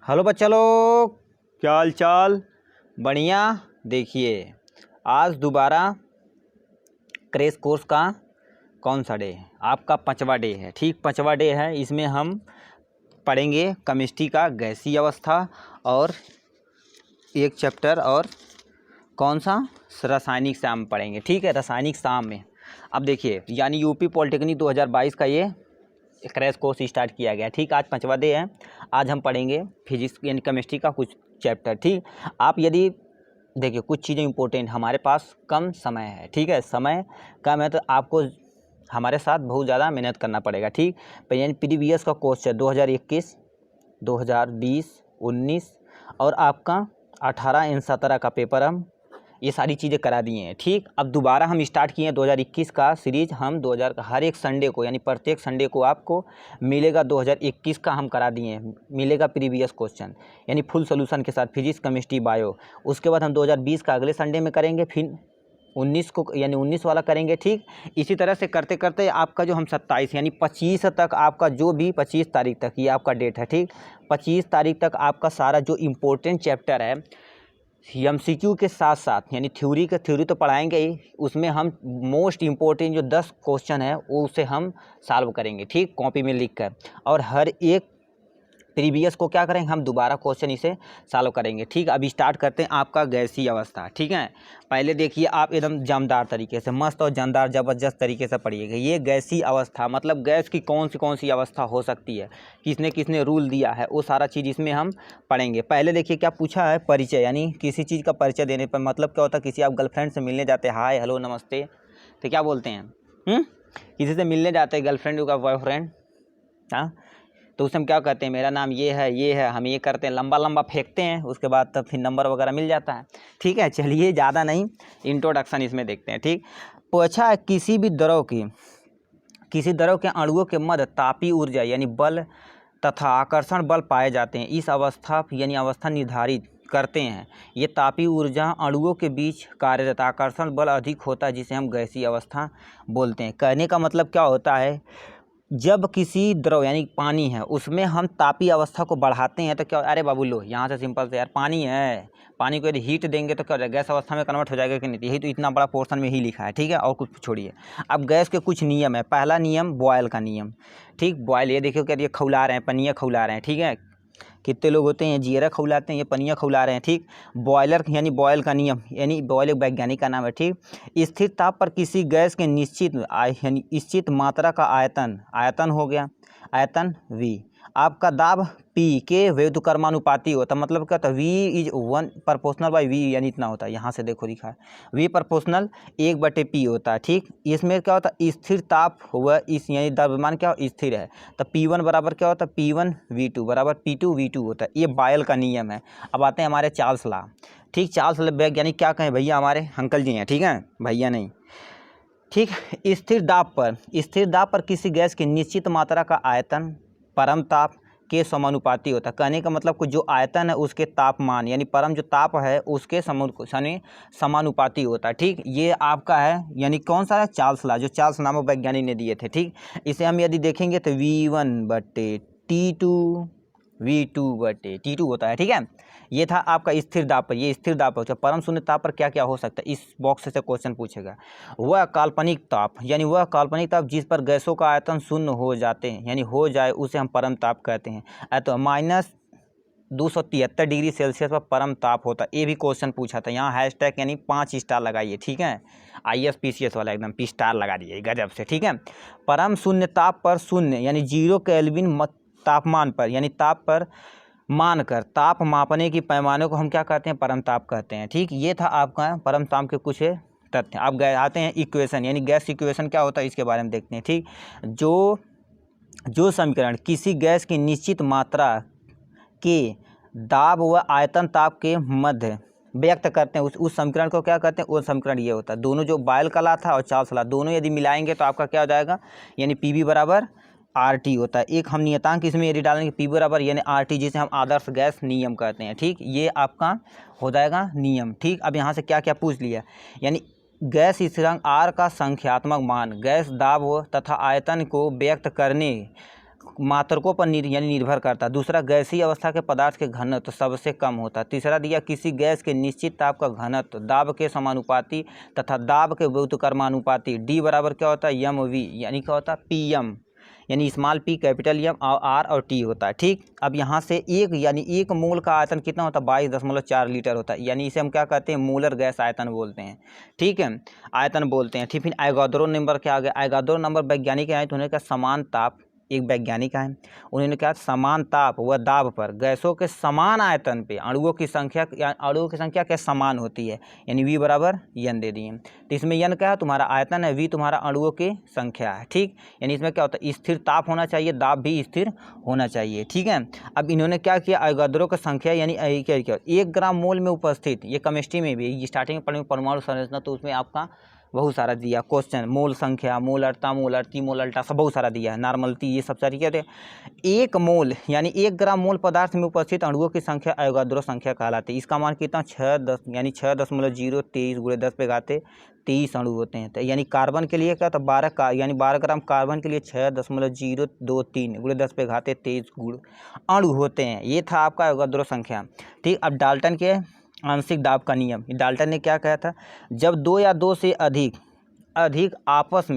Hello बच्चा लोग, क्या हाल चाल? बढ़िया। देखिए, आज दोबारा क्रैश कोर्स का कौन सा डे है? आपका 5वां डे है। ठीक, 5वां डे है। इसमें हम पढ़ेंगे केमिस्ट्री का गैसीय अवस्था और एक चैप्टर और कौन सा रासायनिक शाम पढ़ेंगे। ठीक है, रासायनिक शाम में अब देखिए, यानी यूपी पॉलिटेक्निक 2022 का ये क्रैश कोर्स स्टार्ट किया गया। ठीक, आज 5वां डे है। आज हम पढ़ेंगे फिजिक्स यानी केमिस्ट्री का कुछ चैप्टर। ठीक, आप यदि देखिए कुछ चीज़ें इंपॉर्टेंट, हमारे पास कम समय है। ठीक है, समय कम है तो आपको हमारे साथ बहुत ज़्यादा मेहनत करना पड़ेगा। ठीक, यानी प्रीवियस का क्वेश्चन 2021, 2020, 19 और आपका 18 इन 17 का पेपर हम ये सारी चीज़ें करा दिए हैं। ठीक, अब दोबारा हम स्टार्ट किए हैं 2021 का सीरीज। हम 2000 का हर एक संडे को यानी प्रत्येक संडे को आपको मिलेगा 2021 का हम करा दिए हैं, मिलेगा प्रीवियस क्वेश्चन यानी फुल सोल्यूशन के साथ फिजिक्स केमिस्ट्री बायो। उसके बाद हम 2020 का अगले संडे में करेंगे, फिर 19 को यानी 19 वाला करेंगे। ठीक, इसी तरह से करते करते आपका जो हम 27 यानी 25 तक आपका जो भी 25 तारीख तक ये आपका डेट है। ठीक, 25 तारीख तक आपका सारा जो इम्पोर्टेंट चैप्टर है एमसीक्यू के साथ साथ यानी थ्योरी तो पढ़ाएंगे ही, उसमें हम मोस्ट इम्पोर्टेंट जो 10 क्वेश्चन है वो उसे हम सॉल्व करेंगे। ठीक, कॉपी में लिख कर, और हर एक प्रीवियस को क्या करेंगे हम दोबारा क्वेश्चन इसे सॉल्व करेंगे। ठीक, अब स्टार्ट करते हैं आपका गैसीय अवस्था। ठीक है, पहले देखिए आप एकदम जानदार तरीके से, मस्त और जानदार ज़बरदस्त तरीके से पढ़िएगा। ये गैसीय अवस्था मतलब गैस की कौन सी अवस्था हो सकती है, किसने किसने रूल दिया है, वो सारा चीज़ इसमें हम पढ़ेंगे। पहले देखिए क्या पूछा है, परिचय यानी किसी चीज़ का परिचय देने पर मतलब क्या होता है, किसी आप गर्लफ्रेंड से मिलने जाते हैं, हाय हेलो नमस्ते, तो क्या बोलते हैं? किसी से मिलने जाते हैं, गर्लफ्रेंड का बॉयफ्रेंड, हाँ, तो उसे हम क्या कहते हैं, मेरा नाम ये है, हम ये करते हैं, लंबा लंबा फेंकते हैं, उसके बाद तब फिर नंबर वगैरह मिल जाता है। ठीक है, चलिए ज़्यादा नहीं, इंट्रोडक्शन इसमें देखते हैं। ठीक, पूछा है किसी द्रव के अणुओं के मध्य तापीय ऊर्जा यानी बल तथा आकर्षण बल पाए जाते हैं। इस अवस्था यानी अवस्था निर्धारित करते हैं। ये तापीय ऊर्जा अणुओं के बीच कार्यरत आकर्षण बल अधिक होता है, जिसे हम गैसीय अवस्था बोलते हैं। कहने का मतलब क्या होता है, जब किसी द्रव यानी पानी है उसमें हम तापीय अवस्था को बढ़ाते हैं तो क्या, अरे बाबू लो यहाँ से सिंपल से यार पानी है, पानी को यदि हीट देंगे तो क्या हो जाएगा, गैस अवस्था में कन्वर्ट हो जाएगा कि नहीं, यही तो इतना बड़ा पोर्शन में ही लिखा है। ठीक है, और कुछ छोड़िए। अब गैस के कुछ नियम है। पहला नियम बॉयल का नियम। ठीक, बॉयल ये देखिए क्या, ये खौला रहे हैं, पनिया खौला रहे हैं। ठीक है, कितने लोग होते हैं जीरा खौलाते हैं, ये पनिया खौला रहे हैं। ठीक, बॉयलर यानी बॉयल का नियम यानी बॉयल एक वैज्ञानिक का नाम है। ठीक, स्थिर ताप पर किसी गैस के निश्चित मात्रा का आयतन हो गया, आयतन V, आपका दाब P के व्युत्क्रमानुपाती होता है। मतलब क्या होता है, V is 1 proportional by V यानी इतना होता है, यहाँ से देखो लिखा है V प्रोपोर्शनल 1/P होता है। ठीक, इसमें क्या होता है, स्थिर ताप हुआ इस यानी द्रव्यमान क्या स्थिर है, तो P1 बराबर क्या होता है, P1V2 बराबर P2V2 होता है। ये बॉयल का नियम है। अब आते हैं हमारे चार्ल्स लॉ। ठीक, चार्ल्स लॉ वैज्ञानिक क्या कहें भैया, हमारे अंकल जी हैं। ठीक है, भैया नहीं। ठीक, स्थिर दाब पर किसी गैस की निश्चित मात्रा का आयतन परम ताप के समानुपाती होता है। कहने का मतलब को जो आयतन है उसके तापमान यानी परम जो ताप है उसके समानुपाती होता है। ठीक, ये आपका है यानी कौन सा है, चार्ल्स लॉ, जो चार्ल्स नामक वैज्ञानिक ने दिए थे। ठीक, इसे हम यदि देखेंगे तो V1/T2 V2/T2 होता है। ठीक है, ये था आपका स्थिर दाब पर, ये स्थिर दाब पर। परम शून्य ताप पर क्या क्या हो सकता है, इस बॉक्स से क्वेश्चन पूछेगा। वह काल्पनिक ताप यानी वह काल्पनिक ताप जिस पर गैसों का आयतन शून्य हो जाते हैं यानी हो जाए उसे हम परम ताप कहते हैं। तो -273 डिग्री सेल्सियस पर परम ताप होता है। ये भी क्वेश्चन पूछा था, यहाँ हैशटैग यानी 5 स्टार लगाइए। ठीक है, ISPCS वाला एकदम P स्टार लगा दिए गजब से। ठीक है, परम शून्य ताप पर शून्य यानी 0 केल्विन तापमान पर यानी ताप पर मानकर ताप मापने की पैमाने को हम क्या कहते हैं, परम ताप कहते हैं। ठीक, ये था आपका परम ताप के कुछ तथ्य। अब आते हैं इक्वेशन यानी गैस इक्वेशन क्या होता है, इसके बारे में देखते हैं। ठीक, जो समीकरण किसी गैस की निश्चित मात्रा के दाब व आयतन ताप के मध्य व्यक्त करते हैं उस समीकरण को क्या कहते हैं, वो समीकरण ये होता है। दोनों जो बॉयल का लॉ था और चार्ल्स लॉ दोनों यदि मिलाएंगे तो आपका क्या हो जाएगा, यानी PV बराबर RT होता है। एक हम नियतांक इसमें यदि डालेंगे PV बराबर यानी RT, जिसे हम आदर्श गैस नियम कहते हैं। ठीक, ये आपका हो जाएगा नियम। ठीक, अब यहाँ से क्या क्या पूछ लिया, यानी गैस स्थिरांक R का संख्यात्मक मान गैस दाब तथा आयतन को व्यक्त करने मात्रकों पर यानी निर्भर करता है। दूसरा, गैसीय अवस्था के पदार्थ के घनत्व सबसे कम होता है। तीसरा दिया, किसी गैस के निश्चित ताप का घनत्व दाब के समानुपाती तथा दाब के व्युत्क्रमानुपाती। डी बराबर क्या होता है, एम वी, यानी क्या होता है, पी एम, यानी स्मॉल पी कैपिटल एम और आर और टी होता है। ठीक, अब यहाँ से एक मोल का आयतन कितना होता है, 22.4 लीटर होता है, यानी इसे हम क्या कहते हैं, मोलर गैस आयतन बोलते हैं। ठीक है, आयतन बोलते हैं। ठीक, फिर एवोगाड्रो नंबर क्या आ गया, एवोगाड्रो नंबर वैज्ञानिक आए तो उन्होंने कहा समान ताप, एक वैज्ञानिक है, उन्होंने कहा समान ताप व दाब पर गैसों के समान आयतन पे अणुओं की संख्या क्या समान होती है, यानी V बराबर n दे दिए। तो इसमें n क्या है, तुम्हारा आयतन है, V तुम्हारा अणुओं की संख्या है। ठीक, यानी इसमें क्या होता है, स्थिर ताप होना चाहिए, दाब भी स्थिर होना चाहिए। ठीक है, अब इन्होंने क्या किया, एवोगाड्रो की संख्या यानी क्या 1 ग्राम मोल में उपस्थित, ये केमिस्ट्री में भी स्टार्टिंग में पढ़े परमाणु संरचना, तो उसमें आपका बहुत सारा दिया क्वेश्चन, मोल संख्या, मोलरता, मोलरती, मोलल्टा, सब बहुत सारा दिया है, नॉर्मलती, ये सब सारी क्या होते हैं। 1 मोल यानी 1 ग्राम मोल पदार्थ में उपस्थित अणुओं की संख्या एवोगाड्रो संख्या कहलाती है। इसका मान कितना 6 यानी 6.023 × 10⁻23 अणु होते हैं। तो यानी कार्बन के लिए क्या था 12 ग्राम कार्बन के लिए 6.023 × 10⁻23 अणु होते हैं। ये था आपका एवोगाड्रो संख्या। ठीक, अब डाल्टन के आंशिक दाब का नियम, डाल्टन ने क्या कहा था, जब 2 या 2 से अधिक आपस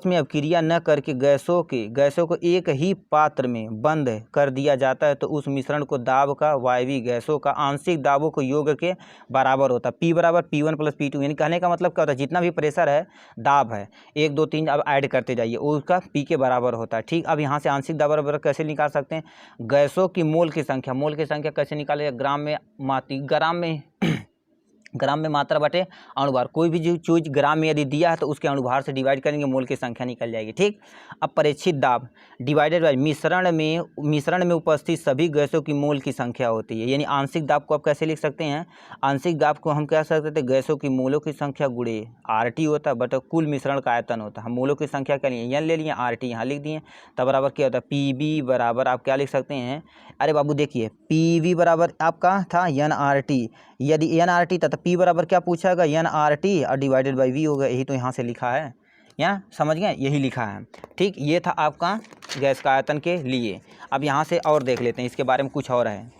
में अभिक्रिया न करके गैसों को एक ही पात्र में बंद कर दिया जाता है तो उस मिश्रण को दाब का वायवीय गैसों का आंशिक दाबों को योग के बराबर होता है। P बराबर P1 + P2, यानी कहने का मतलब क्या होता है, जितना भी प्रेशर है, दाब है, 1 2 3 अब ऐड करते जाइए, उसका P के बराबर होता है। ठीक, अब यहाँ से आंशिक दाब बराबर कैसे निकाल सकते हैं, गैसों की मोल की संख्या कैसे निकाले, ग्राम में मात्रा बटे अणुभार, कोई भी चीज ग्राम में यदि दिया है तो उसके अणुभार से डिवाइड करेंगे, मोल की संख्या निकल जाएगी। ठीक, अब प्रेक्षित दाब डिवाइडेड बाय मिश्रण में उपस्थित सभी गैसों की मोल की संख्या होती है। यानी आंशिक दाब को आप कैसे लिख सकते हैं, आंशिक दाब को हम कह सकते हैं गैसों की मोलों की संख्या गुणे RT होता है, बट कुल मिश्रण का आयतन होता है। हम मोलों की संख्या क्या लिए, n ले लिए, RT यहाँ लिख दिए, तब बराबर क्या होता है, PV बराबर आप क्या लिख सकते हैं, अरे बाबू देखिए, PV बराबर आपका था nRT, यदि nRT था तो P बराबर क्या पूछाएगा, nRT और डिवाइडेड बाई V होगा, यही तो यहाँ से लिखा है, यहाँ समझ गए, यही लिखा है। ठीक, ये था आपका गैस का आयतन के लिए। अब यहाँ से और देख लेते हैं, इसके बारे में कुछ और है,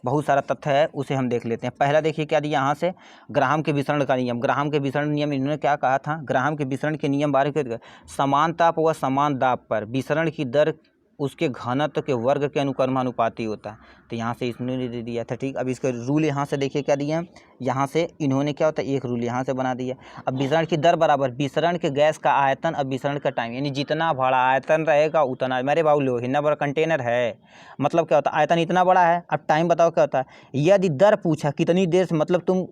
बहुत सारा तथ्य है, उसे हम देख लेते हैं। पहला देखिए क्या दिया यहाँ से, ग्राहम के विसरण का नियम। ग्राहम के विसरण नियम इन्होंने क्या कहा था, ग्राहम के विसरण के नियम बारे में, समान ताप व समान दाब पर विसरण की दर उसके घनत्व के वर्ग के अनुक्रमानुपाती होता है। तो यहाँ से इसने दे दिया था। ठीक, अब इसका रूल यहाँ से देखिए क्या दिया है, यहाँ से इन्होंने क्या होता है एक रूल यहाँ से बना दिया। अब विसरण की दर बराबर विसरण के गैस का आयतन अब विसरण का टाइम, यानी जितना बड़ा आयतन रहेगा उतना, मेरे बाबू लो इतना बड़ा कंटेनर है, मतलब क्या होता है आयतन इतना बड़ा है। अब टाइम बताओ क्या होता है, यदि दर पूछा कितनी देर से, मतलब तुम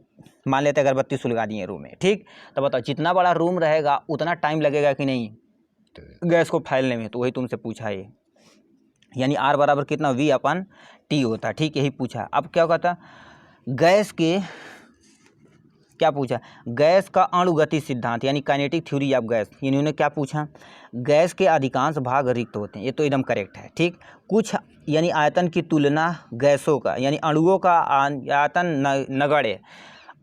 मान लेते अगरबत्ती सुलगा दिए रूम में, ठीक, तो बताओ जितना बड़ा रूम रहेगा उतना टाइम लगेगा कि नहीं गैस को फैलने में, तो वही तुमसे पूछा है, यानी R बराबर कितना V/T होता है। ठीक, यही पूछा। अब क्या कहता, गैस के क्या पूछा, गैस का अणुगति सिद्धांत यानी काइनेटिक थ्योरी ऑफ गैस, इन्होंने क्या पूछा, गैस के अधिकांश भाग रिक्त होते हैं, ये तो एकदम करेक्ट है। ठीक, कुछ यानी आयतन की तुलना गैसों का यानी अणुओं का आयतन नगण्य,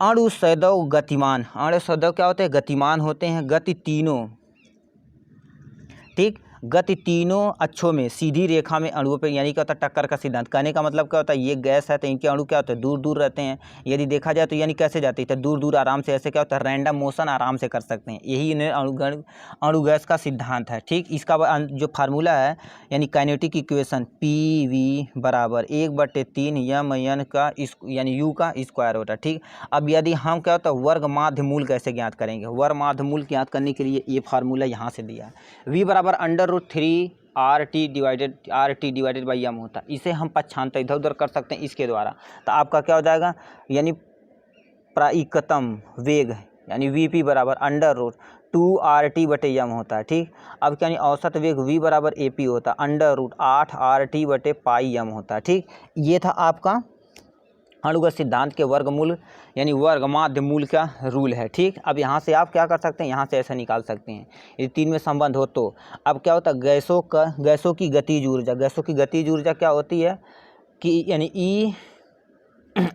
अणु सदैव गतिमान, अणु सदैव क्या होते हैं, गतिमान होते हैं, गति तीनों, ठीक, गति तीनों अक्षों में सीधी रेखा में अणुओं पर, यानी क्या होता है टक्कर का सिद्धांत। कहने का मतलब क्या होता है, ये गैस है तो इनके अणु क्या होते हैं दूर दूर रहते हैं, यदि देखा जाए तो यानी कैसे जाते हैं दूर दूर आराम से, ऐसे क्या होता है रैंडम मोशन आराम से कर सकते हैं, यही इन्हें अणु गैस का सिद्धांत है। ठीक, इसका जो फार्मूला है यानी काइनेटिक इक्वेशन PV बराबर 1/3 mn का यानी U का स्क्वायर होता है। ठीक, अब यदि हम क्या होता है वर्ग माध्य मूल कैसे ज्ञात करेंगे, वर्ग माध्य मूल ज्ञात करने के लिए ये फार्मूला यहाँ से दिया है, V बराबर √3 RT डिवाइडेड बाई m होता है। इसे हम पक्षांतर इधर उधर कर सकते हैं इसके द्वारा, तो आपका क्या हो जाएगा, यानी प्रायिकतम वेग यानी VP बराबर √2 RT/m होता है। ठीक, अब क्या औसत वेग V बराबर AP होता है, √8 RT/πm होता है। ठीक, ये था आपका अणुगत सिद्धांत के वर्गमूल यानी वर्ग माध्य मूल का रूल है। ठीक, अब यहाँ से आप क्या कर सकते हैं, यहाँ से ऐसा निकाल सकते हैं, यदि तीन में संबंध हो तो। अब क्या होता है गैसों की गतिज ऊर्जा क्या होती है कि यानी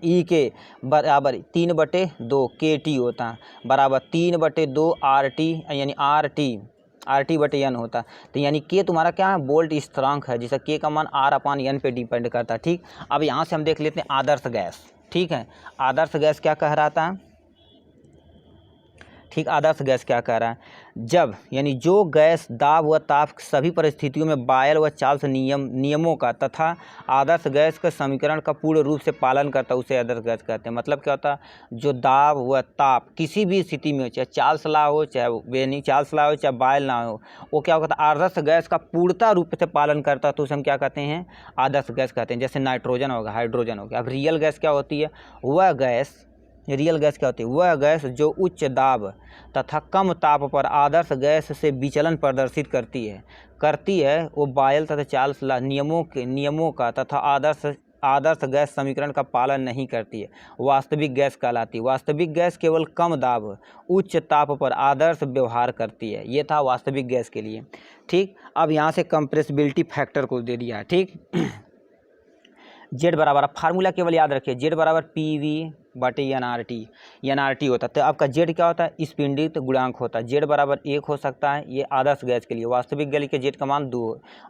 ई के बराबर 3/2 KT होता है, बराबर 3/2 RT यानी RT RT/N होता। तो यानी K तुम्हारा क्या है, बोल्ट स्थिरांक है, जिसका K का मान R/N पे डिपेंड करता है। ठीक, अब यहाँ से हम देख लेते हैं आदर्श गैस। ठीक है, आदर्श गैस क्या कह रहा था, ठीक, आदर्श गैस क्या कह रहा है, जब यानी जो गैस दाब व ताप सभी परिस्थितियों में बायल व चार्ल्स नियमों का तथा आदर्श गैस के समीकरण का पूर्ण रूप से पालन करता है, उसे आदर्श गैस कहते हैं। मतलब क्या होता है, जो दाब व ताप किसी भी स्थिति में हो, चाहे चार्ल्स लॉ हो, चाहे नहीं चार्ल्स लॉ हो, चाहे बायल ना हो, वो क्या होता है, आदर्श गैस का पूर्णता रूप से पालन करता है, तो उसे हम क्या कहते हैं, आदर्श गैस कहते हैं। जैसे नाइट्रोजन होगा, हाइड्रोजन हो गया। अब रियल गैस क्या होती है, वह गैस, रियल गैस क्या होती है, वह गैस जो उच्च दाब तथा कम ताप पर आदर्श गैस से विचलन प्रदर्शित करती है वो बायल तथा चार्ल्स लॉ नियमों का तथा आदर्श गैस समीकरण का पालन नहीं करती है, वास्तविक गैस कहलाती है। वास्तविक गैस केवल कम दाब उच्च ताप पर आदर्श व्यवहार करती है। ये था वास्तविक गैस के लिए। ठीक, अब यहाँ से कंप्रेसिबिलिटी फैक्टर को दे दिया। ठीक, जेड बराबर, फार्मूला केवल याद रखिए, जेड बराबर PV/NRT, NRT होता है। तो आपका जेड क्या होता है, स्पिंडित गुणांक होता है। जेड बराबर 1 हो सकता है, ये आदर्श गैस के लिए। वास्तविक गैस के जेड का मान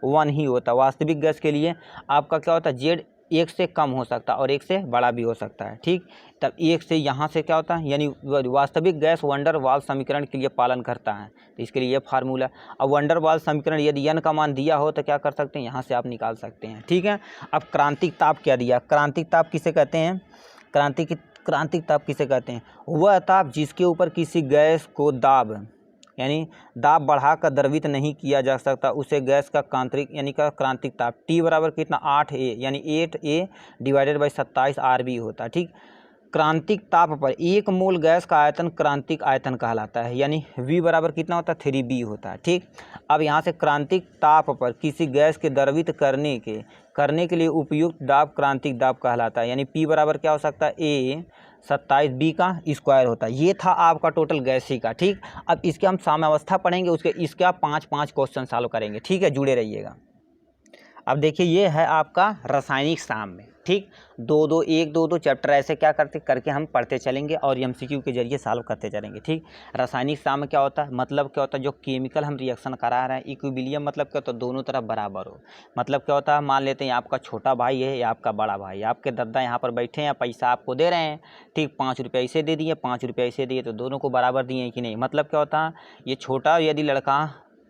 1 ही होता है। वास्तविक गैस के लिए आपका क्या होता है, जेड 1 से कम हो सकता है और 1 से बड़ा भी हो सकता है। ठीक, तब 1 से यहाँ से क्या होता है, यानी वास्तविक गैस वंडर वाल समीकरण के लिए पालन करता है, तो इसके लिए ये फार्मूला। अब वंडर वाल समीकरण यदि n का मान दिया हो तो क्या कर सकते हैं, यहाँ से आप निकाल सकते हैं। ठीक है, अब क्रांतिक ताप क्या दिया, क्रांतिक ताप किसे कहते हैं, क्रांतिक ताप किसे कहते हैं, वह ताप जिसके ऊपर किसी गैस को दाब यानी दाब बढ़ाकर द्रवित नहीं किया जा सकता, उसे गैस का क्रांतिक ताप। T बराबर कितना, 8A, यानी 8A/27 RB होता है। ठीक, क्रांतिक ताप पर 1 मोल गैस का आयतन क्रांतिक आयतन कहलाता है, यानी V बराबर कितना होता है, 3B होता है। ठीक, अब यहाँ से क्रांतिक ताप पर किसी गैस के द्रवित करने के लिए उपयुक्त दाब क्रांतिक दाब कहलाता है, यानी P बराबर क्या हो सकता है, A/27B का स्क्वायर होता है। ये था आपका टोटल गैस ही का। ठीक, अब इसके हम साम्यावस्था पढ़ेंगे, इसके आप 5 क्वेश्चन सॉल्व करेंगे। ठीक है, जुड़े रहिएगा। अब देखिए, ये है आपका रासायनिक साम्य। ठीक, 1-2 चैप्टर ऐसे क्या करके हम पढ़ते चलेंगे और MCQ के जरिए सॉल्व करते चलेंगे। ठीक, रासायनिक साम्य क्या होता है, मतलब क्या होता है, जो केमिकल हम रिएक्शन करा रहे हैं। इक्विलिब्रियम मतलब क्या होता है, दोनों तरफ बराबर हो। मतलब क्या होता है, मान लेते हैं आपका छोटा भाई है या आपका बड़ा भाई, आपके दादा यहाँ पर बैठे हैं, पैसा आपको दे रहे हैं। ठीक, 5 रुपये ऐसे दे दिए, 5 रुपये ऐसे दिए, तो दोनों को बराबर दिए कि नहीं। मतलब क्या होता है, ये छोटा यदि लड़का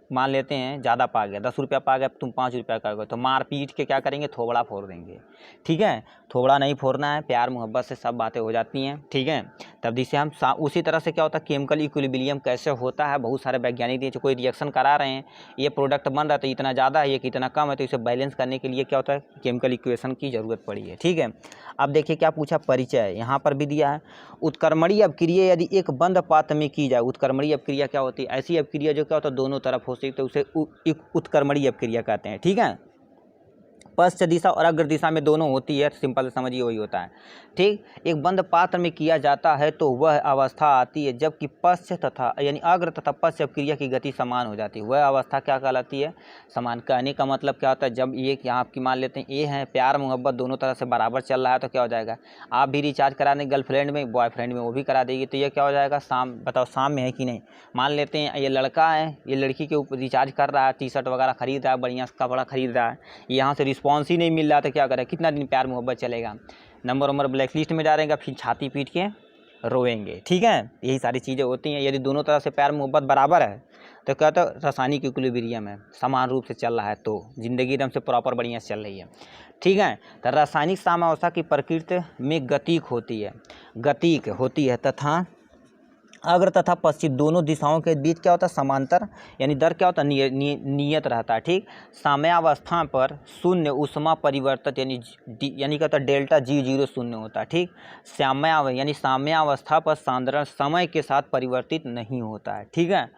मान लेते हैं ज़्यादा पा गया, 10 रुपया पा गया, तुम 5 रुपया का गए, तो मार पीट के क्या करेंगे, थोबड़ा फोड़ देंगे। ठीक है, थोबड़ा नहीं फोड़ना है, प्यार मोहब्बत से सब बातें हो जाती हैं। ठीक है, तब जिसे हम उसी तरह से क्या होता है, केमिकल इक्विलिब्रियम कैसे होता है, बहुत सारे वैज्ञानिक दिए, जो कोई रिएक्शन करा रहे हैं, ये प्रोडक्ट बन रहा है तो इतना ज़्यादा है, ये कितना कम है, तो इसे बैलेंस करने के लिए क्या होता है, केमिकल इक्वेशन की ज़रूरत पड़ी है। ठीक है, अब देखिए क्या पूछा, परिचय यहाँ पर भी दिया है। उत्क्रमणीय अपक्रिया यदि एक बंद पात्र में की जाए, उत्क्रमणीय अपक्रिया क्या होती है, ऐसी अपक्रिया जो क्या होता है, दोनों तरफ हो सकती है, तो उसे उत्क्रमणीय अपक्रिया कहते हैं। ठीक है, पश्च दिशा और अग्र दिशा में दोनों होती है, सिंपल समझिए वही होता है। ठीक, एक बंद पात्र में किया जाता है तो वह अवस्था आती है जबकि पश्च तथा यानी अग्र तथा पश्च अपक्रिया की गति समान हो जाती है, वह अवस्था क्या कहलाती है, समान। कहने का मतलब क्या होता है, जब ये यहाँ आपकी मान लेते हैं ए है, प्यार मोहब्बत दोनों तरह से बराबर चल रहा है, तो क्या हो जाएगा, आप भी रिचार्ज करा दें गर्लफ्रेंड में, बॉयफ्रेंड में वो भी करा देगी, तो ये क्या हो जाएगा, बताओ साम्य है कि नहीं। मान लेते हैं ये लड़का है, ये लड़की के ऊपर रिचार्ज कर रहा है, टी-शर्ट वगैरह खरीद रहा है, बढ़िया कपड़ा खरीद रहा है, यहाँ से रिस्पॉन्स ही नहीं मिल रहा, तो क्या करें, कितना दिन प्यार मोहब्बत चलेगा, नंबर ब्लैक लिस्ट में डालेगा, फिर छाती पीट के रोएंगे। ठीक है, यही सारी चीज़ें होती हैं। यदि दोनों तरफ से प्यार मोहब्बत बराबर है तो क्या होता है, रासायनिक इक्विलिब्रियम है, समान रूप से चल रहा है, तो जिंदगी एकदम से प्रॉपर बढ़िया से चल रही है। ठीक है, तो रासायनिक साम्यावस्था की प्रकृति में गतिक होती है तथा अग्र तथा पश्चिम दोनों दिशाओं के बीच क्या होता है, समांतर यानी दर क्या होता है, नियत रहता है। ठीक, साम्यावस्था पर शून्य ऊष्मा परिवर्तन यानी क्या होता है, डेल्टा G0 शून्य होता है। ठीक, साम्यावस्था पर सांद्रण समय के साथ परिवर्तित नहीं होता है। ठीक है,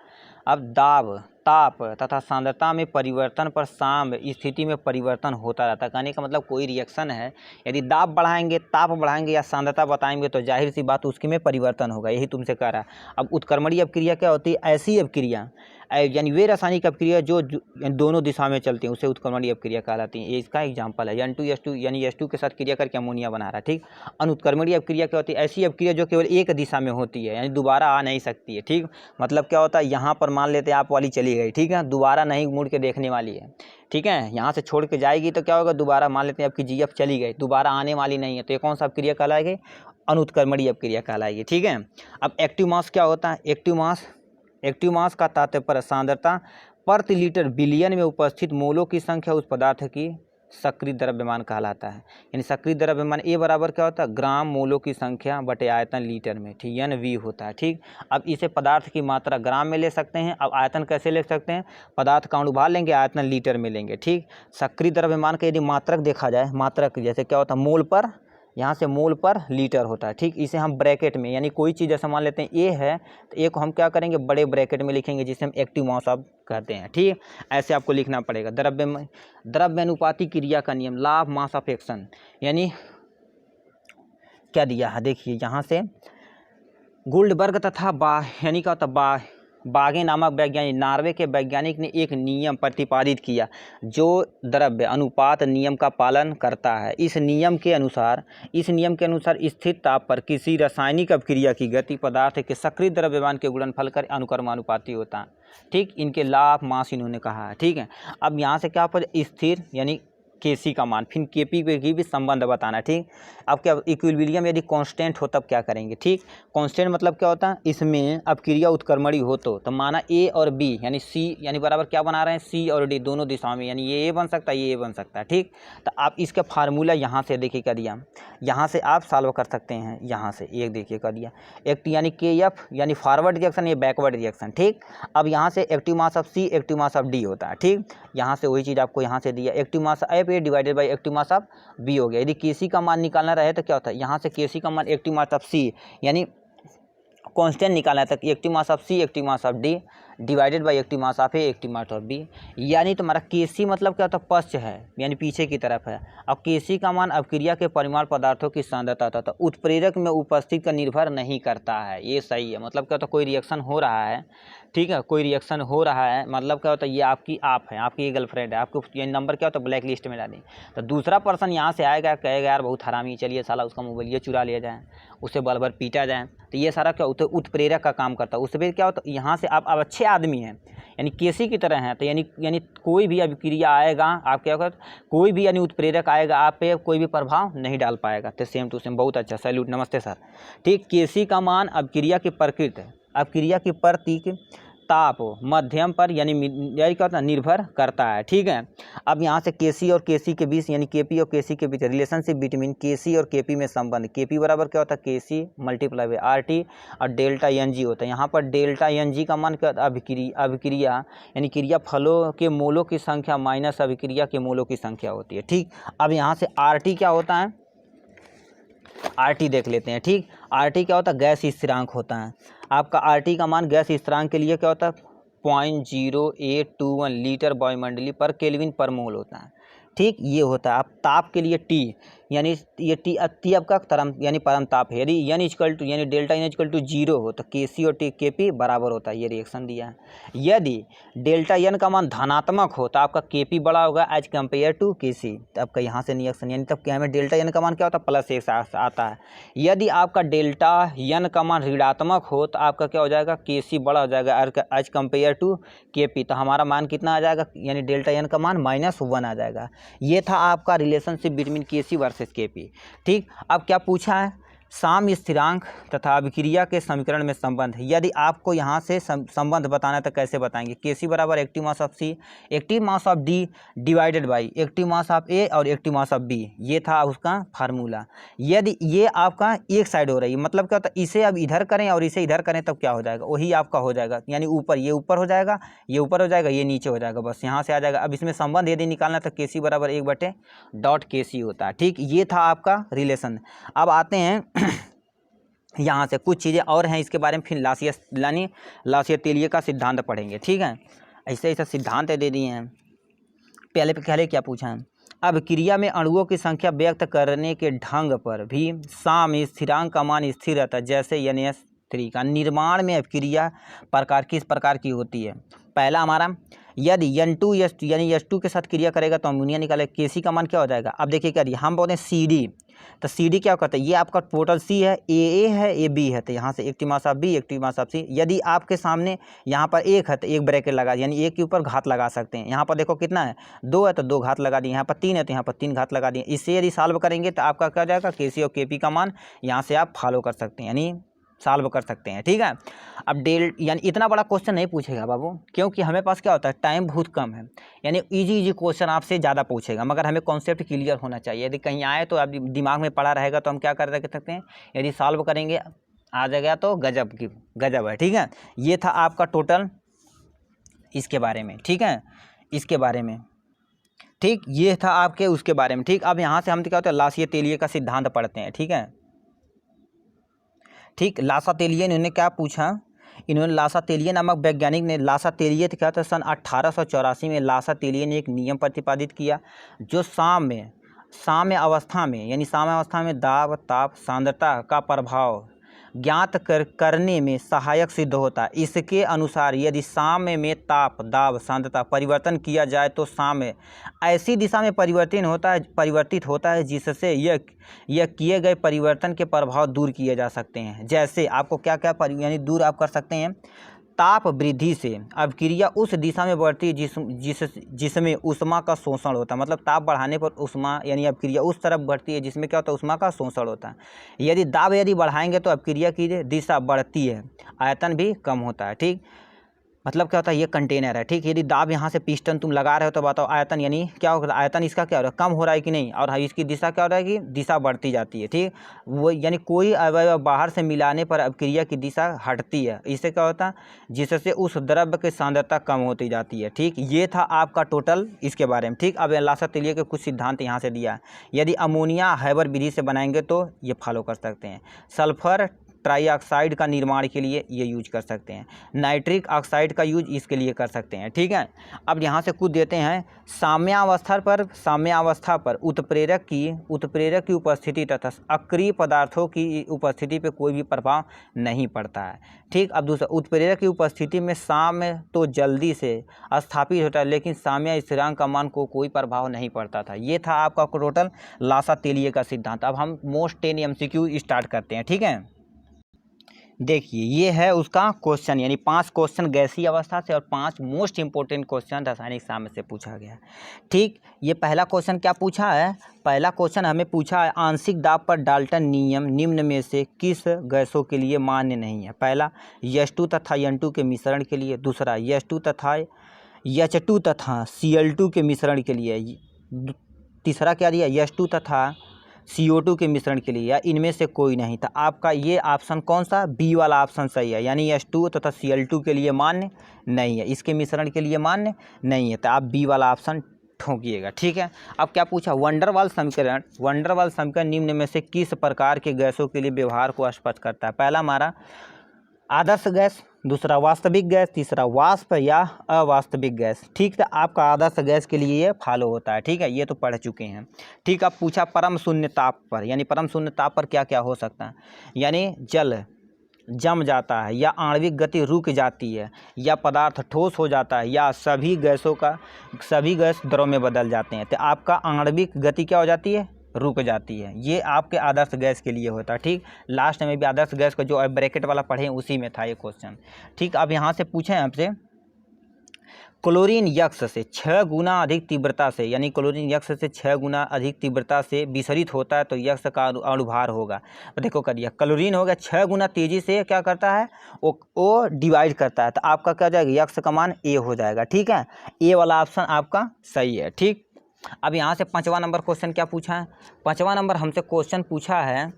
अब दाब ताप तथा सांद्रता में परिवर्तन पर साम्य स्थिति में परिवर्तन होता रहता है। कहने का मतलब कोई रिएक्शन है, यदि दाब बढ़ाएंगे, ताप बढ़ाएंगे या सांद्रता बताएंगे तो जाहिर सी बात उसकी में परिवर्तन होगा, यही तुमसे कह रहा है। अब उत्क्रमणीय अपक्रिया क्या होती है, यानी वे रासायनिक अपक्रिया जो दोनों दिशा में चलती हैं उसे उत्क्रमणीय अपक्रिया कहलाती हैं। ये इसका एग्जाम्पल है। N2H2 यानी H2 के साथ क्रिया करके अमोनिया बना रहा है, ठीक। अनुत्क्रमणीय अपक्रिया क्या होती है? ऐसी अपक्रिया जो केवल एक दिशा में होती है, यानी दोबारा आ नहीं सकती है, ठीक। मतलब क्या होता है, यहाँ पर मान लेते हैं आप वाली चली गई, ठीक है, दोबारा नहीं मुड़ के देखने वाली है, ठीक है। यहाँ से छोड़ के जाएगी तो क्या होगा, दोबारा मान लेते हैं आपकी GF चली गई, दोबारा आने वाली नहीं है, तो ये कौन सा अपक्रिया कहलाएगी? अनुत्क्रमणीय अपक्रिया कहलाएगी, ठीक है। अब एक्टिव मास क्या होता है? एक्टिव मास का तात्पर्य सांद्रता प्रति लीटर बिलियन में उपस्थित मोलों की संख्या उस पदार्थ की सक्रिय द्रव्यमान कहलाता है। यानी सक्रिय द्रव्यमान ए बराबर क्या होता है? ग्राम मोलों की संख्या बटे आयतन लीटर में, ठीक, NV होता है, ठीक। अब इसे पदार्थ की मात्रा ग्राम में ले सकते हैं। अब आयतन कैसे ले सकते हैं? पदार्थ का अणुभार लेंगे, आयतन लीटर में लेंगे, ठीक। सक्रिय द्रव्यमान का यदि मात्रक देखा जाए, मात्रक जैसे क्या होता है? मोल पर, यहाँ से मोल पर लीटर होता है, ठीक। इसे हम ब्रैकेट में, यानी कोई चीज़ जैसे मान लेते हैं ए है तो ए को हम क्या करेंगे? बड़े ब्रैकेट में लिखेंगे, जिसे हम एक्टिव मास ऑफ कहते हैं, ठीक। ऐसे आपको लिखना पड़ेगा। द्रव्यानुपाती क्रिया का नियम, law of mass of action, यानी क्या दिया है देखिए, यहाँ से गुल्डबर्ग तथा यानी क्या होता बागे नामक वैज्ञानिक, नॉर्वे के वैज्ञानिक ने एक नियम प्रतिपादित किया जो द्रव्य अनुपात नियम का पालन करता है। इस नियम के अनुसार स्थिर ताप पर किसी रासायनिक अपक्रिया की गति पदार्थ के सक्रिय द्रव्यमान के गुणनफल कर अनुक्रमानुपाती होता है, ठीक। इनके लॉ ऑफ मास इन्होंने कहा है, ठीक है। अब यहाँ से क्या पर स्थिर यानी Kc का मान, फिर Kp की भी संबंध बताना, ठीक। अब क्या इक्विलिब्रियम यदि कांस्टेंट हो तब क्या करेंगे, ठीक। कांस्टेंट मतलब क्या होता है? इसमें अपक्रिया उत्क्रमणी हो तो माना A और B यानी C यानी बराबर क्या बना रहे हैं? C और D दोनों दिशाओं में, यानी ये A बन सकता है, ये A बन सकता है, ठीक। तो आप इसका फार्मूला यहाँ से देखिए क्या दिया, यहाँ से आप सॉल्व कर सकते हैं। यहाँ से एक देखिए क्या दिया, एक यानी KF यानी फॉरवर्ड रिएक्शन, ये बैकवर्ड रिएक्शन, ठीक। अब यहाँ से active mass of C active mass of D होता है, ठीक। यहाँ से वही चीज़ आपको यहाँ से दिया, active mass F divided by active mass of B हो गया। यदि Kc का मान निकालना रहे तो क्या होता है? यहाँ से Kc का मान एक्टिव मास ऑफ C यानी कांस्टेंट निकालना था, active mass of C active mass of D divided by active mass of A active mass of B, यानी तुम्हारा Kc मतलब क्या होता है? पश्च है, यानी पीछे की तरफ है। अब Kc का मान अपक्रिया के परिमाण पदार्थों की सांद्रता था, उत्प्रेरक में उपस्थित का निर्भर नहीं करता है। ये सही है, मतलब क्या होता है? कोई रिएक्शन हो रहा है, ठीक है, कोई रिएक्शन हो रहा है, मतलब क्या होता है? ये आपकी है, आपकी ये गर्लफ्रेंड है, आपको ये नंबर क्या होता है? ब्लैक लिस्ट में डालें। तो दूसरा पर्सन यहाँ से आएगा, कहेगा यार बहुत हरामी, चलिए साला उसका मोबाइल ये चुरा लिया जाए, उसे बल भर पीटा जाए। तो ये सारा क्या होता है? उत्प्रेरक का काम करता है। उससे क्या होता है? यहाँ से आप अब अच्छे आदमी हैं, यानी Kc की तरह हैं, तो यानी कोई भी अभिक्रिया आएगा आप क्या करते, कोई भी यानी उत्प्रेरक आएगा आप पे कोई भी प्रभाव नहीं डाल पाएगा। तो सेम टू सेम, बहुत अच्छा, सैल्यूट, नमस्ते सर, ठीक। Kc का मान अपक्रिया की प्रकृति, अपक्रिया की प्रतीक ताप मध्यम पर यानी क्या होता है? निर्भर करता है, ठीक है। अब यहाँ से Kc और Kc के बीच यानी Kp और Kc के बीच रिलेशनशिप बिटवीन Kc और Kp में संबंध, Kp बराबर क्या होता है? Kc मल्टीप्लाई बाई RT और डेल्टा Ng होता है। यहाँ पर डेल्टा Ng का मान क्या होता है? अभिक्रिया यानी क्रिया फलों के मोलों की संख्या माइनस अभिक्रिया के मोलों की संख्या होती है, ठीक। अब यहाँ से RT क्या होता है? RT देख लेते हैं, ठीक। RT क्या होता है? गैस स्थिरांक होता है। आपका RT का मान गैस स्थिरांक के लिए क्या होता है? 0.0821 लीटर वायुमंडलीय पर केल्विन पर मोल होता है, ठीक। ये होता है। अब ताप के लिए T यानी ये टी आपका तरम यानी परम ताप है। यदि N इक्वल टू यानी डेल्टा N इक्वल टू 0 हो तो Kc और Kp बराबर होता है। ये रिएक्शन दिया है। यदि डेल्टा N का मान धनात्मक हो तो आपका Kp बड़ा होगा एज कम्पेयर टू Kc। तो आपका यहाँ से रिएक्शन यानी तब क्या हमें डेल्टा N का मान क्या होता है? +1 आता है। यदि आपका डेल्टा N का मान ऋणात्मक हो तो आपका क्या हो जाएगा? Kc बड़ा हो जाएगा एज कम्पेयर टू Kp। तो हमारा मान कितना आ जाएगा? यानी डेल्टा N का मान -1 आ जाएगा। ये था आपका relationship between Kc versus Kp, ठीक। अब क्या पूछा है? साम स्थिरांक तथा अभिक्रिया के समीकरण में संबंध। यदि आपको यहाँ से संबंध बताना है तो कैसे बताएंगे? Kc बराबर active mass of C active mass of D divided by active mass of A और एक्टिव मास ऑफ B। ये था उसका फार्मूला। यदि ये आपका एक साइड हो रही है, मतलब क्या होता है? इसे अब इधर करें और इसे इधर करें तब क्या हो जाएगा? वही आपका हो जाएगा, यानी ऊपर ये ऊपर हो जाएगा, ये ऊपर हो जाएगा, ये नीचे हो जाएगा, बस यहाँ से आ जाएगा। अब इसमें संबंध यदि निकालना तो Kc बराबर 1/Kc होता है, ठीक। ये था आपका रिलेशन। अब आते हैं यहाँ से कुछ चीज़ें और हैं इसके बारे में, फिर लासियस तेलिए का सिद्धांत पढ़ेंगे, ठीक है। ऐसे ऐसे सिद्धांत दे दिए हैं। पहले क्या पूछा है? अब क्रिया में अणुओं की संख्या व्यक्त करने के ढंग पर भी साम स्थिरांक का मान स्थिर रहता है। जैसे NS3 का निर्माण में अपक्रिया किस प्रकार की होती है? पहला हमारा यदि N2 यानी H2 के साथ क्रिया करेगा तो अमोनिया निकाले, Kc का मान क्या हो जाएगा। अब देखिए क्या दिया, हम बोलते हैं CD, तो CD क्या करता है, ये आपका टोटल C है, AA है, AB है, तो यहाँ से एक टिमासा B एक टिमासा C। यदि आपके सामने यहाँ पर एक है तो एक ब्रैकेट लगा, यानी एक के ऊपर घात लगा सकते हैं। यहाँ पर देखो कितना है, 2 है तो 2 घात लगा दिए, यहाँ पर 3 है तो यहाँ पर 3 घात लगा दिए। इससे यदि सॉल्व करेंगे तो आपका क्या जाएगा, Kc और Kp का मान यहाँ से आप फॉलो कर सकते हैं, यानी सॉल्व कर सकते हैं, ठीक है। अब यानी इतना बड़ा क्वेश्चन नहीं पूछेगा बाबू, क्योंकि हमें पास क्या होता है, टाइम बहुत कम है, यानी इजी क्वेश्चन आपसे ज़्यादा पूछेगा, मगर हमें कॉन्सेप्ट क्लियर होना चाहिए। यदि कहीं आए तो आप दिमाग में पड़ा रहेगा तो हम क्या कर सकते हैं, यदि सॉल्व करेंगे आ जाएगा तो गजब है, ठीक है। ये था आपका टोटल इसके बारे में, ठीक है, इसके बारे में, ठीक, ये था आपके उसके बारे में, ठीक। अब यहाँ से हम क्या होता है, लासिये तेलिये का सिद्धांत पढ़ते हैं, ठीक है, ठीक। लासा तेलिये ने क्या पूछा, इन्होंने लासा तेलिये नामक वैज्ञानिक ने, लासा तेलिये क्या था, सन 1884 में लासा तेलिये ने एक नियम प्रतिपादित किया जो साम्य अवस्था में यानी साम्य अवस्था में दाब ताप सांद्रता का प्रभाव ज्ञात करने में सहायक सिद्ध होता है। इसके अनुसार यदि साम्य में ताप दाब सांद्रता परिवर्तन किया जाए तो साम्य ऐसी दिशा में परिवर्तित होता है जिससे यह किए गए परिवर्तन के प्रभाव दूर किए जा सकते हैं। जैसे आपको क्या यानी दूर आप कर सकते हैं, ताप वृद्धि से अभिक्रिया उस दिशा में बढ़ती है जिसमें ऊष्मा का शोषण होता है, मतलब ताप बढ़ाने पर ऊष्मा यानी अभिक्रिया उस तरफ बढ़ती है जिसमें क्या होता है, ऊष्मा का शोषण होता है। यदि दाब बढ़ाएंगे तो अभिक्रिया की दिशा बढ़ती है, आयतन भी कम होता है, ठीक। मतलब क्या होता है, ये कंटेनर है, ठीक। यदि दाब यहाँ से पिस्टन तुम लगा रहे हो तो बताओ आयतन यानी क्या होगा, आयतन इसका क्या हो रहा है, कम हो रहा है कि नहीं, और इसकी दिशा क्या हो रहा है कि दिशा बढ़ती जाती है, ठीक। वो यानी कोई अवयव बाहर से मिलाने पर अभिक्रिया की दिशा हटती है, इससे क्या होता है, जिससे उस द्रव्य की सांद्रता कम होती जाती है, ठीक। ये था आपका टोटल इसके बारे में, ठीक। अब लासा तेलिये के कुछ सिद्धांत यहाँ से दिया है। यदि अमोनिया हैबर विधि से बनाएंगे तो ये फॉलो कर सकते हैं। सल्फर ट्राईऑक्साइड का निर्माण के लिए ये यूज कर सकते हैं। नाइट्रिक ऑक्साइड का यूज इसके लिए कर सकते हैं, ठीक है। अब यहाँ से कुछ देते हैं, साम्यावस्था पर उत्प्रेरक की उपस्थिति तथा अक्रिय पदार्थों की उपस्थिति पर कोई भी प्रभाव नहीं पड़ता है, ठीक। अब दूसरा, उत्प्रेरक की उपस्थिति में साम्य तो जल्दी से स्थापित होता है लेकिन साम्य स्थिरांक का मान को कोई प्रभाव नहीं पड़ता था। ये था आपका टोटल लासा तेलिये का सिद्धांत। अब हम मोस्ट 10 MCQ स्टार्ट करते हैं, ठीक है। देखिए ये है उसका क्वेश्चन, यानी 5 क्वेश्चन गैसीय अवस्था से और 5 मोस्ट इंपॉर्टेंट क्वेश्चन रासायनिक साम्य से पूछा गया, ठीक। ये पहला क्वेश्चन क्या पूछा है, पहला क्वेश्चन हमें पूछा है आंशिक दाब पर डाल्टन नियम निम्न में से किस गैसों के लिए मान्य नहीं है। पहला H2 तथा N2 के मिश्रण के लिए, दूसरा H2 तथा H2 तथा Cl2 के मिश्रण के लिए, तीसरा क्या दिया, H2 तथा CO2 के मिश्रण के लिए, या इनमें से कोई नहीं। तो आपका ये ऑप्शन कौन सा, बी वाला ऑप्शन सही है, यानी H2 तथा Cl2 के लिए मान्य नहीं है, इसके मिश्रण के लिए मान्य नहीं है, तो आप बी वाला ऑप्शन ठोंकिएगा, ठीक है। अब क्या पूछा, वंडरवाल समीकरण निम्न में से किस प्रकार के गैसों के लिए व्यवहार को स्पष्ट करता है। पहला हमारा आदर्श गैस, दूसरा वास्तविक गैस, तीसरा वाष्प या अवास्तविक गैस, ठीक। तो आपका आदर्श गैस के लिए ये फॉलो होता है, ठीक है, ये तो पढ़ चुके हैं, ठीक। अब पूछा परम शून्य ताप पर, यानी परम शून्य ताप पर क्या क्या हो सकता है, यानी जल जम जाता है, या आणविक गति रुक जाती है, या पदार्थ ठोस हो जाता है, या सभी गैस द्रव में बदल जाते हैं। तो आपका आणविक गति क्या हो जाती है, रुक जाती है। ये आपके आदर्श गैस के लिए होता है, ठीक। लास्ट में भी आदर्श गैस का जो ब्रैकेट वाला पढ़े उसी में था ये क्वेश्चन, ठीक। अब यहाँ से पूछें आपसे, क्लोरीन यक्ष से 6 गुना अधिक तीव्रता से, यानी क्लोरीन यक्ष से 6 गुना अधिक तीव्रता से विसरित होता है तो यक्ष का अणुभार होगा। तो देखो कर दिया, क्लोरीन हो गया 6 गुना तेजी से क्या करता है, वो डिवाइड करता है, तो आपका क्या जाएगा, यक्ष का मान ए हो जाएगा, ठीक है। ए वाला ऑप्शन आपका सही है, ठीक। अब यहाँ से 5वां नंबर क्वेश्चन क्या पूछा है, 5वां नंबर हमसे क्वेश्चन पूछा है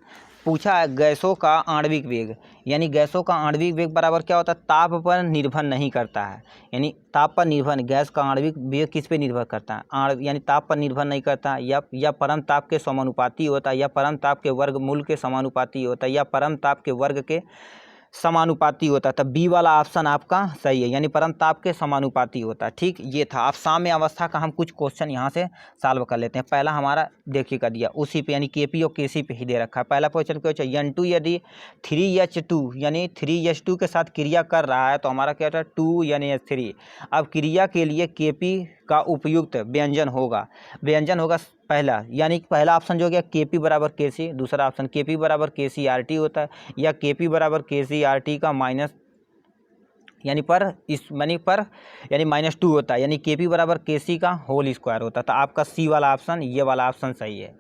गैसों का आणविक वेग, यानी गैसों का आणविक वेग बराबर क्या होता है, ताप पर निर्भर नहीं करता है, यानी ताप पर निर्भर, गैस का आणविक वेग किस पे निर्भर करता है, यानी ताप पर निर्भर नहीं करता, या परम ताप के समानुपाती होता है, या परम ताप के वर्गमूल के समानुपाती होता है, या परम ताप के वर्ग के समानुपाती होता है, तब बी वाला ऑप्शन आपका सही है, यानी परंताप के समानुपाती होता है। ठीक, ये था। अब साम्य अवस्था का हम कुछ क्वेश्चन यहाँ से सॉल्व कर लेते हैं। पहला हमारा देखिए कर दिया उसी पे, यानी केपी और केसी पे ही दे रखा है। पहला क्वेश्चन क्या होता है, N2 यदि 3H2 यानी 3H2 के साथ क्रिया कर रहा है तो हमारा क्या होता है 2NH3। अब क्रिया के लिए केपी का उपयुक्त व्यंजन होगा पहला, यानी पहला ऑप्शन जो हो गया केपी बराबर केसी, दूसरा ऑप्शन केपी बराबर केसी आर टी होता है, या केपी बराबर केसी आर टी का माइनस यानी -2 होता है, यानी केपी बराबर केसी का होल स्क्वायर होता है। तो आपका सी वाला ऑप्शन, ये वाला ऑप्शन सही है।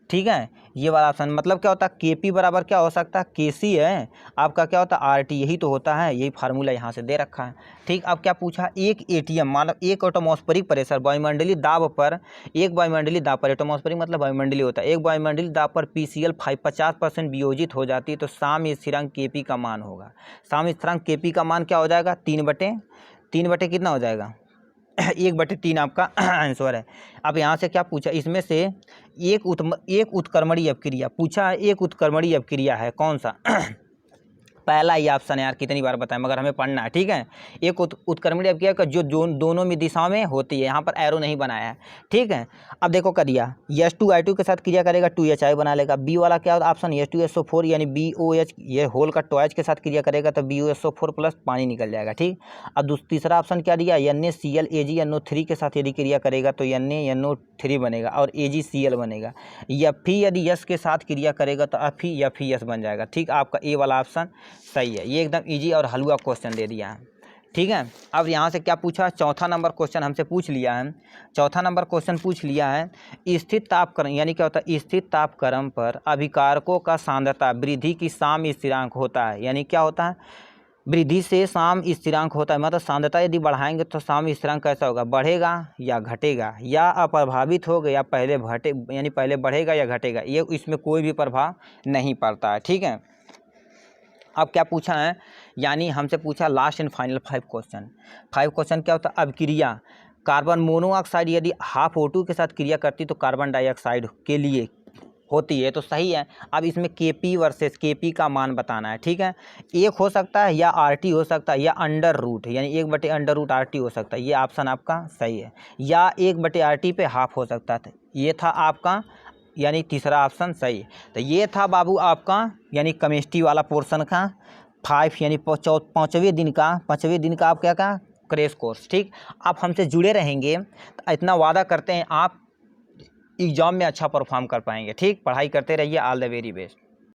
ठीक है, ये वाला ऑप्शन मतलब क्या होता है, केपी बराबर क्या हो सकता है, केसी है, आपका क्या होता है आरटी, यही तो होता है, यही फार्मूला यहाँ से दे रखा है। ठीक, अब क्या पूछा, एक एटीएम मतलब एक एटमॉस्फेरिक प्रेशर वायुमंडलीय दाब पर, एक वायुमंडलीय दाब पर, एटमॉस्फेरिक मतलब वायुमंडलीय होता है, एक वायुमंडलीय दाब पर PCl 50% वियोजित हो जाती है तो साम्य स्थिरांक केपी का मान होगा। साम्य स्थिरांक केपी का मान क्या हो जाएगा, 3/3 कितना हो जाएगा 1/3 आपका आंसर है। अब यहाँ से क्या पूछा, इसमें से एक उत्क्रमणीय अपक्रिया पूछा है, एक उत्क्रमणीय अपक्रिया है कौन सा पहला ही ऑप्शन है यार, कितनी बार बताएं मगर हमें पढ़ना है। ठीक है, एक उत्क्रमणीय अपक्रिया का जो दोनों में दिशाओं में होती है, यहाँ पर एरो नहीं बनाया है। ठीक है, अब देखो कर दिया, H2I2 के साथ क्रिया करेगा 2HI बना लेगा। बी वाला क्या होता ऑप्शन H2SO4 यानी BOH, ये होल का टॉयच के साथ क्रिया करेगा तो BOSO4 प्लस पानी निकल जाएगा। ठीक, अब तीसरा ऑप्शन क्या दिया, NaClAgNO3 के साथ यदि क्रिया करेगा तो NaNO3 बनेगा और AgCl बनेगा। या फिर यदि यस के साथ क्रिया करेगा तो FeS बन जाएगा। ठीक, आपका ए वाला ऑप्शन सही है। ये एकदम इजी और हलवा क्वेश्चन दे दिया है। ठीक है, अब यहाँ से क्या पूछा, चौथा नंबर क्वेश्चन हमसे पूछ लिया है। चौथा नंबर क्वेश्चन पूछ लिया है, स्थिर तापक्रम यानी क्या होता है, स्थिर तापक्रम पर अभिकारकों का सांद्रता वृद्धि की साम्य स्थिरांक होता है। यानी क्या होता है, वृद्धि से साम्य स्थिरांक होता है, मतलब सांद्रता यदि बढ़ाएंगे तो साम्य स्थिरांक कैसा होगा, बढ़ेगा या घटेगा, या अप्रभावित होगा या पहले यानी पहले बढ़ेगा या घटेगा, ये इसमें कोई भी प्रभाव नहीं पड़ता है। ठीक है, अब क्या पूछा है, यानी हमसे पूछा लास्ट एंड फाइनल 5 क्वेश्चन क्या होता है, अभिक्रिया कार्बन मोनोऑक्साइड यदि हाफ O2 के साथ क्रिया करती तो कार्बन डाइऑक्साइड के लिए होती है, तो सही है। अब इसमें केपी वर्सेस केपी का मान बताना है। ठीक है, एक हो सकता है या आरटी हो सकता है या अंडर रूट यानी 1/√RT आरटी हो सकता है, ये ऑप्शन आपका सही है, या 1/RT पे हाफ हो सकता है, ये था आपका यानी तीसरा ऑप्शन सही। तो ये था बाबू आपका यानी केमिस्ट्री वाला पोर्शन का 5 यानी पाँचवें दिन का आप क्या का क्रैश कोर्स। ठीक, आप हमसे जुड़े रहेंगे तो इतना वादा करते हैं आप एग्ज़ाम में अच्छा परफॉर्म कर पाएंगे। ठीक, पढ़ाई करते रहिए, ऑल द वेरी बेस्ट।